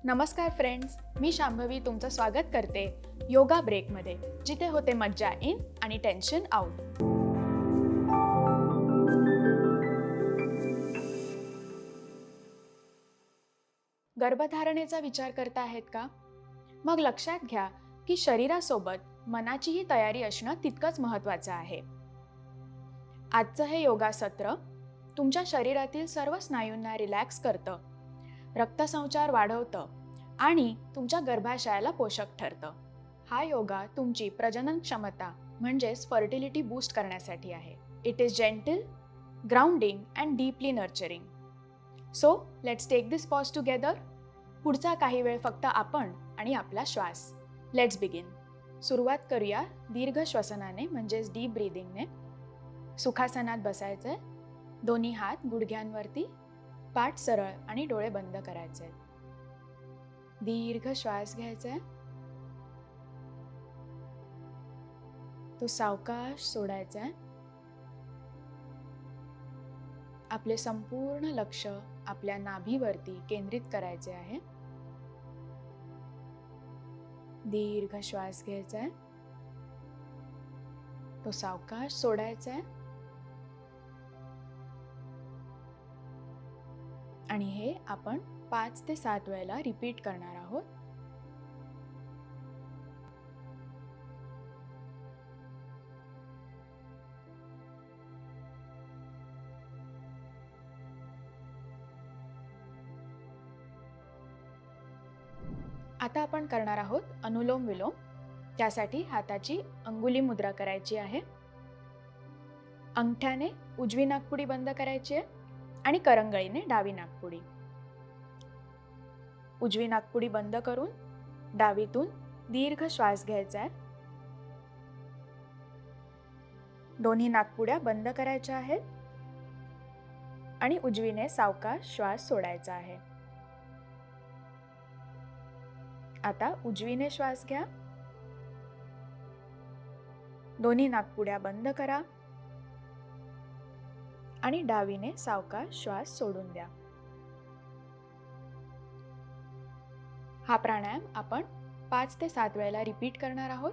नमस्कार फ्रेंड्स, मी शांभवी तुमचं स्वागत करते योगा ब्रेकमध्ये, जिथे होते मज्जा इन आणि टेन्शन आउट. गर्भधारणेचा विचार करता आहेत का? मग लक्षात घ्या की शरीरासोबत मनाचीही तयारी असणं तितकंच महत्त्वाचं आहे. आजचं हे योगा सत्र तुमच्या शरीरातील सर्व स्नायूंना रिलॅक्स करतं, रक्तसंचार वाढवतं आणि तुमच्या गर्भाशयाला पोषक ठरतं. हा योगा तुमची प्रजनन क्षमता म्हणजेच फर्टिलिटी बूस्ट करण्यासाठी आहे. It is gentle, grounding and deeply nurturing. So let's take this pause together. पुढचा काही वेळ फक्त आपण आणि आपला श्वास. Let's begin. सुरुवात करूया दीर्घ श्वसनाने म्हणजेच डीप ब्रीदिंगने. सुखासनात बसायचंय. दोन्ही हात गुडघ्यांवरती, पाठ सरळ आणि डोळे बंद करायचे. दीर्घ श्वास घ्यायचा. तो सावकाश सोडायचा. आपले संपूर्ण लक्ष आपल्या नाभीवरती केंद्रित करायचे आहे. दीर्घ श्वास घ्यायचा. तो सावकाश सोडायचा. आणि हे आपण 5 ते 7 वेळेला रिपीट करणार आहोत. आता आपण करणार आहोत अनुलोम विलोम. त्यासाठी हाताची अंगुली मुद्रा करायची आहे. अंगठ्याने उजवी नाकपुडी बंद करायची आहे आणि करंगळीने डावी नाकपुडी. उजवी नाकपुडी बंद करून डावीतून दीर्घ श्वास घ्यायचा आहे. दोन्ही नाकपुड्या बंद करायच्या आहेत आणि उजवीने सावकाश श्वास सोडायचा आहे. आता उजवीने श्वास घ्या. दोन्ही नाकपुड्या बंद करा आणि डावीने सावकाश श्वास सोडून द्या. हा प्राणायाम आपण 5 ते 7 वेळेला रिपीट करणार आहोत.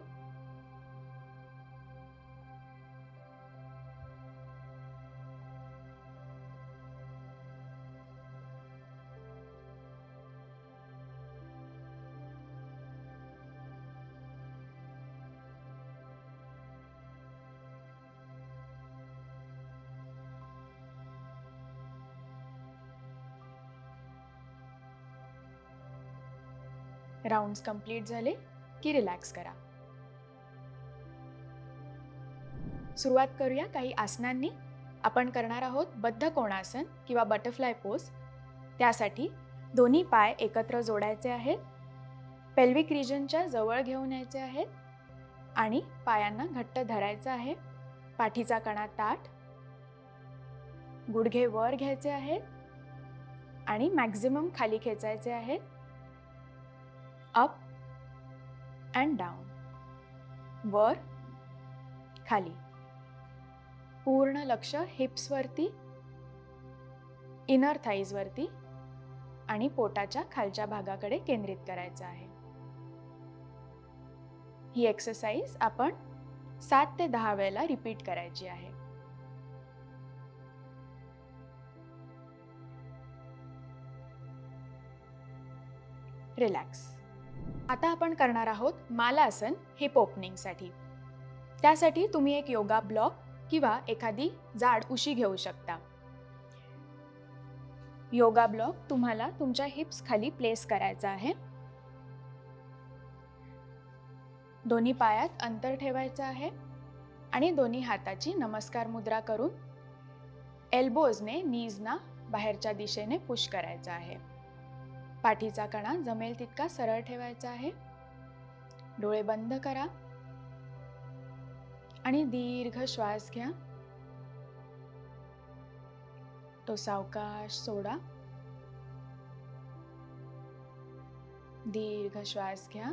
राउंड्स कंप्लीट झाले की रिलॅक्स करा. सुरुवात करूया काही आसनांनी. आपण करणार आहोत बद्ध कोणासन किंवा बटरफ्लाय पोज. त्यासाठी दोन्ही पाय एकत्र जोडायचे आहेत. पेल्विक रिजनच्या जवळ घेऊन यायचे आहेत आणि पायांना घट्ट धरायचं आहे. पाठीचा कणा ताठ, गुडघे वर घ्यायचे आहेत आणि मॅक्झिमम खाली खेचायचे आहेत. अप अँड डाऊन, वर खाली. पूर्ण लक्ष हिप्सवरती, इनर थाईजवरती आणि पोटाच्या खालच्या भागाकडे केंद्रित करायचं आहे. ही एक्सरसाइज आपण 7 ते 10 वेळेला रिपीट करायची आहे. रिलॅक्स. आता आपण करणार आहोत मालासन हिप ओपनिंगसाठी. त्यासाठी तुम्ही एक योगा ब्लॉक किंवा एखादी जाड उशी घेऊ शकता. योगा ब्लॉक तुम्हाला तुमच्या हिप्स खाली प्लेस करायचा आहे. दोन्ही पायात अंतर ठेवायचं आहे आणि दोन्ही हाताची नमस्कार मुद्रा करून एल्बोजने नीजना बाहेरच्या दिशेने पुश करायचा आहे. पाठीचा कणा जमेल तितका सरळ ठेवायचा आहे. डोळे बंद करा आणि दीर्घ श्वास घ्या. तो सावकाश सोडा. दीर्घ श्वास घ्या.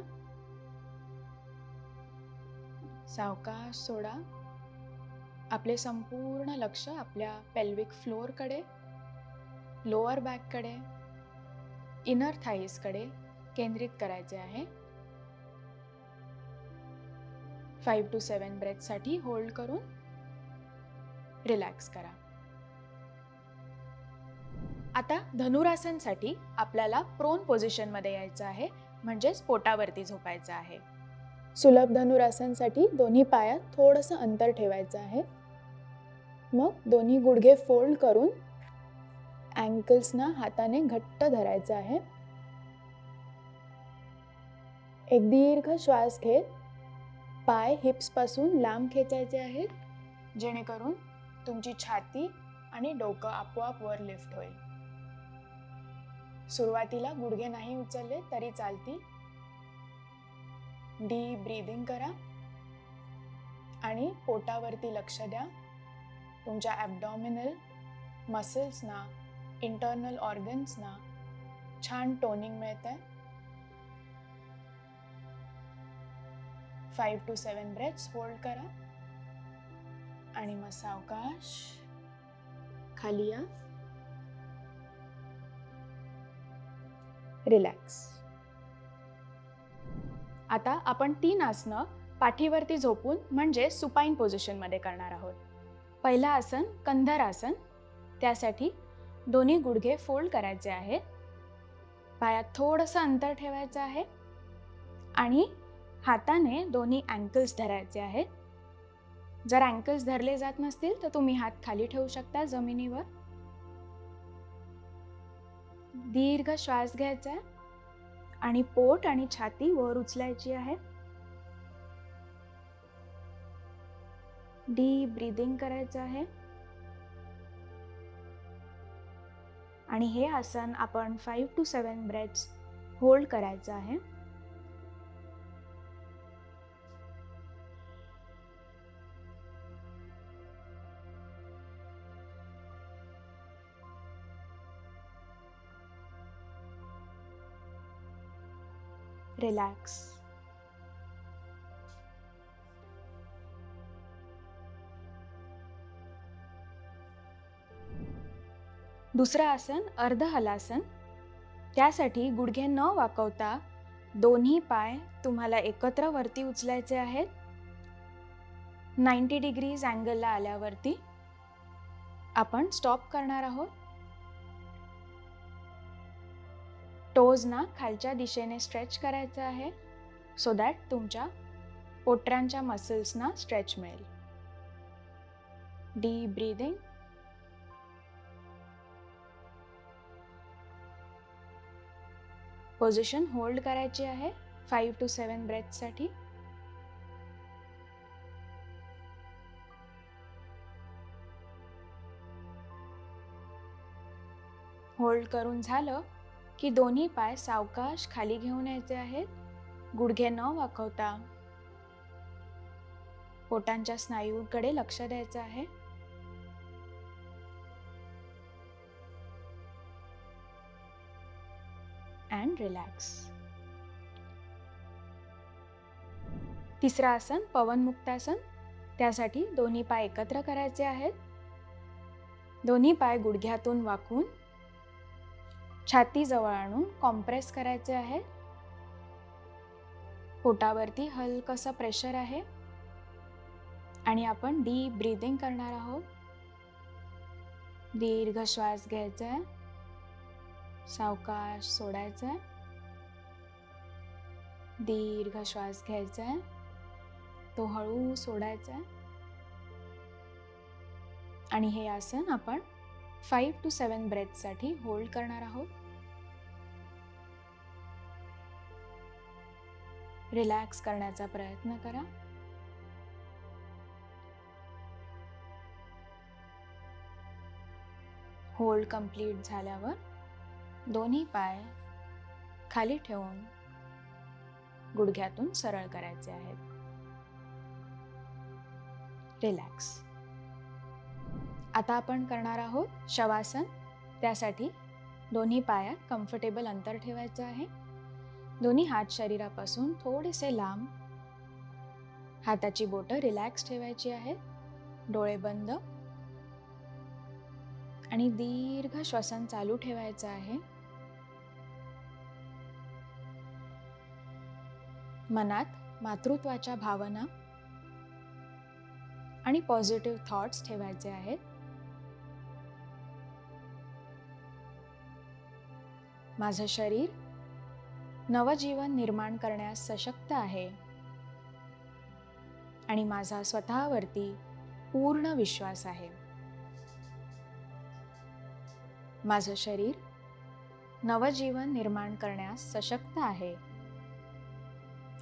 सावकाश सोडा. आपले संपूर्ण लक्ष आपल्या पेल्विक फ्लोअरकडे, लोअर बॅककडे इनर थाईजकडे केंद्रित करायचे आहे. 5 to 7 ब्रेथसाठी होल्ड करून रिलॅक्स करा. आता धनुरासनसाठी आपल्याला प्रोन पोझिशनमध्ये यायचं आहे, म्हणजेच पोटावरती झोपायचं आहे. सुलभ धनुरासनसाठी दोन्ही पायात थोडंसं अंतर ठेवायचं आहे. मग दोन्ही गुडघे फोल्ड करून अँकल्सना हाताने घट्ट धरायचं आहे. एक दीर्घ श्वास घेत पाय हिप्सपासून लांब खेचायचे आहेत, जेणेकरून तुमची छाती आणि डोकं आपोआप वर लिफ्ट होईल. सुरुवातीला गुडघे नाही उचलले तरी चालतील. डीप ब्रीदिंग करा आणि पोटावरती लक्ष द्या. तुमच्या ॲब्डॉमिनल मसल्सना, इंटरनल ऑर्गन्सना छान टोनिंग मिळतंय. 5 to 7 ब्रेथ्स होल्ड करा आणि मग सावकाश खाली या. रिलॅक्स. आता आपण 3 आसनं पाठीवरती झोपून म्हणजे सुपाईन पोझिशनमध्ये करणार आहोत. पहिलं आसन कंधर आसन. त्यासाठी दोन्ही गुडघे फोल्ड करायचे आहेत. पायात थोडंसं अंतर ठेवायचं आहे आणि हाताने दोन्ही अँकल्स धरायचे आहेत. जर अँकल्स धरले जात नसतील तर तुम्ही हात खाली ठेवू शकता जमिनीवर. दीर्घ श्वास घ्यायचा आहे आणि पोट आणि छाती वर उचलायची आहे. डीप ब्रीदिंग करायचं आहे आणि हे आसन आपण 5 to 7 ब्रेथ्स होल्ड करायचं आहे. रिलॅक्स. दुसरं आसन अर्ध हलासन. त्यासाठी गुडघे न वाकवता दोन्ही पाय तुम्हाला एकत्र वरती उचलायचे आहेत. 90 डिग्रीज अँगलला आल्यावरती आपण स्टॉप करणार आहोत. टोजना खालच्या दिशेने स्ट्रेच करायचं आहे, सो दॅट तुमच्या पोटऱ्यांच्या मसल्सना स्ट्रेच मिळेल. Deep breathing. पोझिशन होल्ड करायची आहे 5 to 7 ब्रेथसाठी. होल्ड करून झालं की दोन्ही पाय सावकाश खाली घेऊन यायचे आहेत. गुडघे न वाकवता पोटांच्या स्नायूंकडे लक्ष द्यायचं आहे. And relax. तिसरं आसन पवनमुक्तासन. त्यासाठी दोन्ही पाय एकत्र करायचे आहेत. दोन्ही पाय गुडघ्यातून वाकून छाती जवळ आणून कॉम्प्रेस करायचे आहे. पोटावरती हलकंसं प्रेशर आहे आणि आपण डीप ब्रीदिंग करणार आहोत. दीर्घ श्वास घ्यायचा आहे, सावकाश सोडायचा आहे. दीर्घ श्वास घ्यायचा आहे, तो हळू सोडायचा आहे. आणि हे आसन आपण 5 to 7 ब्रेथसाठी होल्ड करणार आहोत. रिलॅक्स करण्याचा प्रयत्न करा. होल्ड कंप्लीट झाल्यावर दोन्ही पाय खाली ठेवून गुडघ्यातून सरळ करायचे आहेत. रिलॅक्स. आता आपण करणार आहोत शवासन. त्यासाठी दोन्ही पायात कम्फर्टेबल अंतर ठेवायचं आहे. दोन्ही हात शरीरापासून थोडेसे लांब. हाताची बोटं रिलॅक्स ठेवायची आहेत. डोळे बंद आणि दीर्घ श्वसन चालू ठेवायचं आहे. मनात मातृत्वाच्या भावना आणि पॉझिटिव्ह थॉट्स ठेवायचे आहेत. माझं शरीर नवजीवन निर्माण करण्यास सशक्त आहे आणि माझा स्वतःवरती पूर्ण विश्वास आहे. माझं शरीर नवजीवन निर्माण करण्यास सशक्त आहे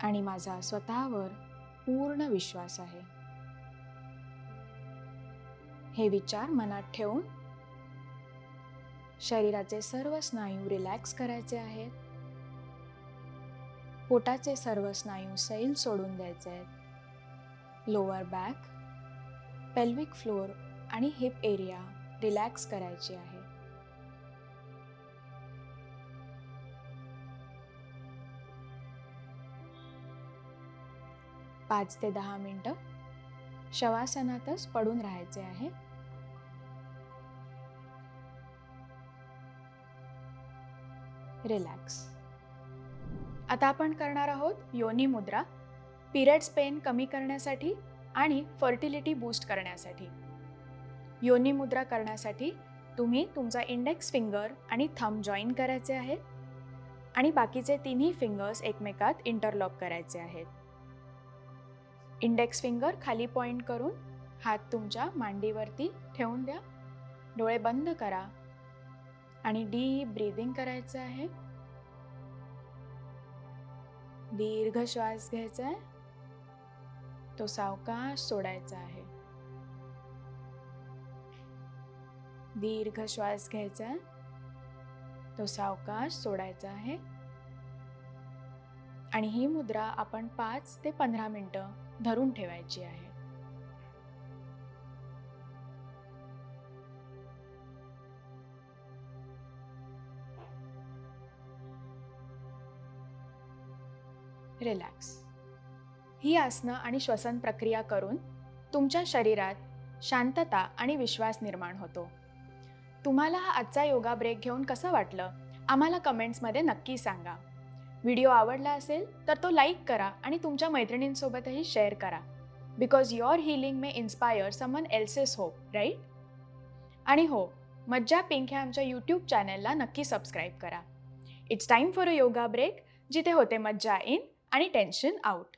आणि माझा स्वतःवर पूर्ण विश्वास आहे. हे विचार मनात ठेवून शरीराचे सर्व स्नायू रिलॅक्स करायचे आहेत. पोटाचे सर्व स्नायू सैल सोडून द्यायचे आहेत. लोअर बॅक, पेल्विक फ्लोर आणि हिप एरिया रिलॅक्स करायची आहे. पाच ते 10 मिनिटं शवासनातच पडून राहायचे आहे. रिलॅक्स. आता आपण करणार आहोत योनी मुद्रा, पिरियड्स पेन कमी करण्यासाठी आणि फर्टिलिटी बूस्ट करण्यासाठी. योनी मुद्रा करण्यासाठी तुम्ही तुमचा इंडेक्स फिंगर आणि थंब जॉईन करायचे आहेत आणि बाकीचे तिन्ही फिंगर्स एकमेकात इंटरलॉक करायचे आहेत. इंडेक्स फिंगर खाली पॉइंट करून हात तुमच्या मांडीवरती ठेवून द्या. डोळे बंद करा आणि डीप ब्रीदिंग करायचं आहे. दीर्घ श्वास घ्यायचा आहे, तो सावकाश सोडायचा आहे. दीर्घ श्वास घ्यायचा आहे, तो सावकाश सोडायचा आहे. आणि ही मुद्रा आपण 5 ते 15 मिनिटं धरून ठेवायची आहे. रिलॅक्स. ही आसनं आणि श्वसन प्रक्रिया करून तुमच्या शरीरात शांतता आणि विश्वास निर्माण होतो. तुम्हाला हा आजचा योगा ब्रेक घेऊन कसं वाटलं आम्हाला कमेंट्समध्ये नक्की सांगा. व्हिडिओ आवडला असेल तर तो लाईक करा आणि तुमच्या मैत्रिणींसोबतही शेअर करा. Because your healing may inspire someone else's hope, right? आणि हो, मज्जा पिंक ह्या आमच्या यूट्यूब चॅनलला नक्की सबस्क्राईब करा. It's time for a yoga break, जिथे होते मज्जा इन आणि टेन्शन आउट.